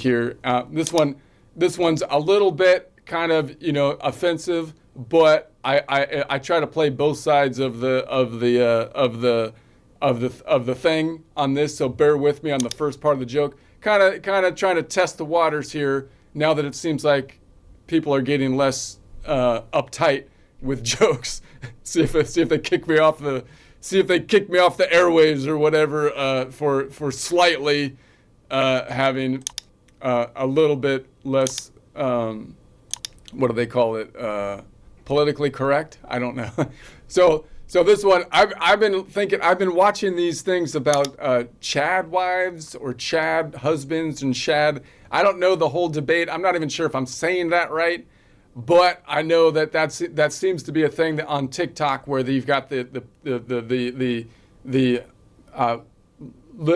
here. This one's a little bit kind of offensive, but I try to play both sides of the thing on this. So bear with me on the first part of the joke. Kind of trying to test the waters here now that it seems like people are getting less uptight with jokes. see if they kick me off the airwaves or whatever for slightly having a little bit less what do they call it, politically correct? I don't know. So this one, I've been watching these things about Chad wives or Chad husbands and Chad. I don't know the whole debate. I'm not even sure if I'm saying that right, but I know that seems to be a thing that on TikTok where you've got the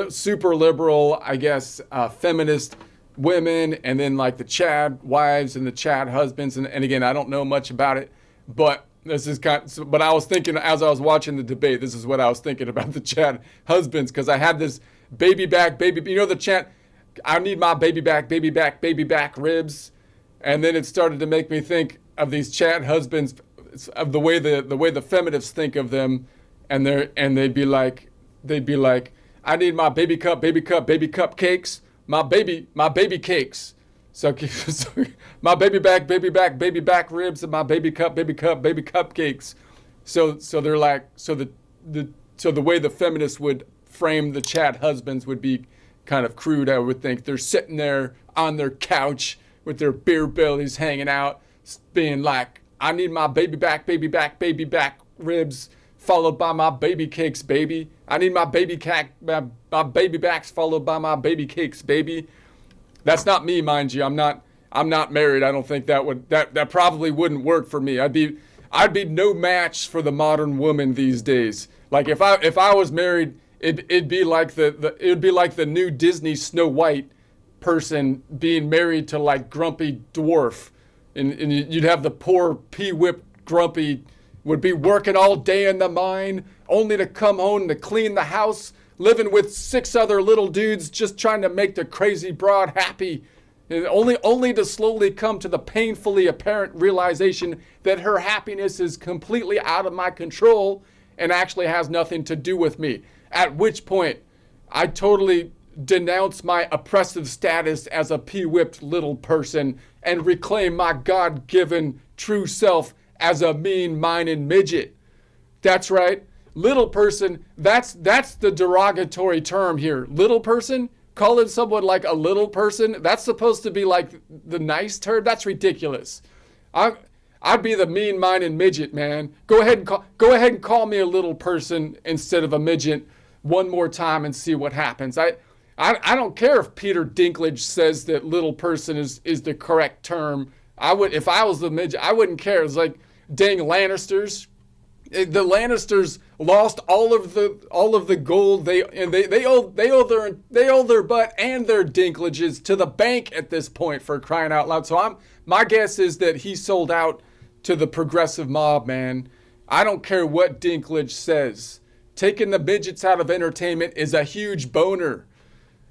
super liberal, I guess, feminist women, and then like the Chad wives and the Chad husbands, and again, I don't know much about it, but but I was thinking as I was watching the debate, this is what I was thinking about the Chad husbands, because I had this baby back, the chant, I need my baby back ribs, and then it started to make me think of these Chad husbands, of the way the feminists think of them, and they'd be like, I need my baby cupcakes, my baby cakes. So my baby back ribs and my baby cupcakes. So they're like, so the way the feminists would frame the Chad husbands would be kind of crude, I would think. They're sitting there on their couch with their beer bellies hanging out, being like, I need my baby back ribs, followed by my baby cakes, baby. I need my baby backs followed by my baby cakes, baby. That's not me, mind you. I'm not married. I don't think that probably wouldn't work for me. I'd be no match for the modern woman these days. Like if I was married, it'd be like the new Disney Snow White person being married to like grumpy dwarf, and you'd have the poor pea-whipped grumpy would be working all day in the mine, only to come home to clean the house, living with 6 other little dudes, just trying to make the crazy broad happy, and only to slowly come to the painfully apparent realization that her happiness is completely out of my control and actually has nothing to do with me. At which point, I totally denounce my oppressive status as a pea-whipped little person and reclaim my God-given true self as a mean-minded midget. That's right. Little person, that's the derogatory term here. Little person, calling someone like a little person, that's supposed to be like the nice term. That's ridiculous. I'd be the mean-minded midget, man. Go ahead and call me a little person instead of a midget one more time and see what happens. I don't care if Peter Dinklage says that little person is the correct term. If I was the midget, I wouldn't care. It's like, dang Lannisters. The Lannisters lost all of the gold they owe their butt and their Dinklages to the bank at this point, for crying out loud. So my guess is that he sold out to the progressive mob, man. I don't care what Dinklage says. Taking the midgets out of entertainment is a huge boner.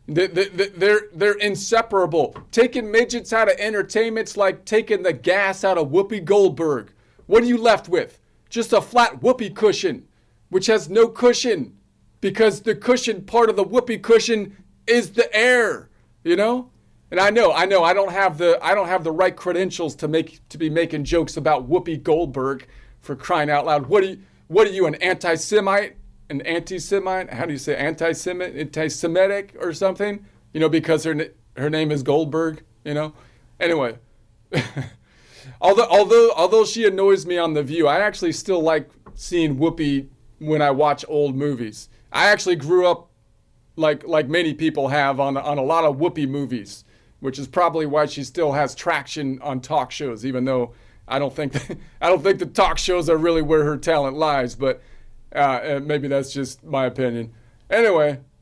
They're inseparable. Taking midgets out of entertainment's like taking the gas out of Whoopi Goldberg. What are you left with? Just a flat whoopee cushion, which has no cushion, because the cushion part of the whoopee cushion is the air, you know? And I know I don't have the right credentials to be making jokes about Whoopi Goldberg, for crying out loud. What are you, an anti-Semite? An anti-Semite? How do you say anti-Semitic or something? You know, because her name is Goldberg, you know? Anyway, Although she annoys me on The View, I actually still like seeing Whoopi when I watch old movies. I actually grew up like many people have on a lot of Whoopi movies, which is probably why she still has traction on talk shows, even though I don't think the talk shows are really where her talent lies, but maybe that's just my opinion. Anyway,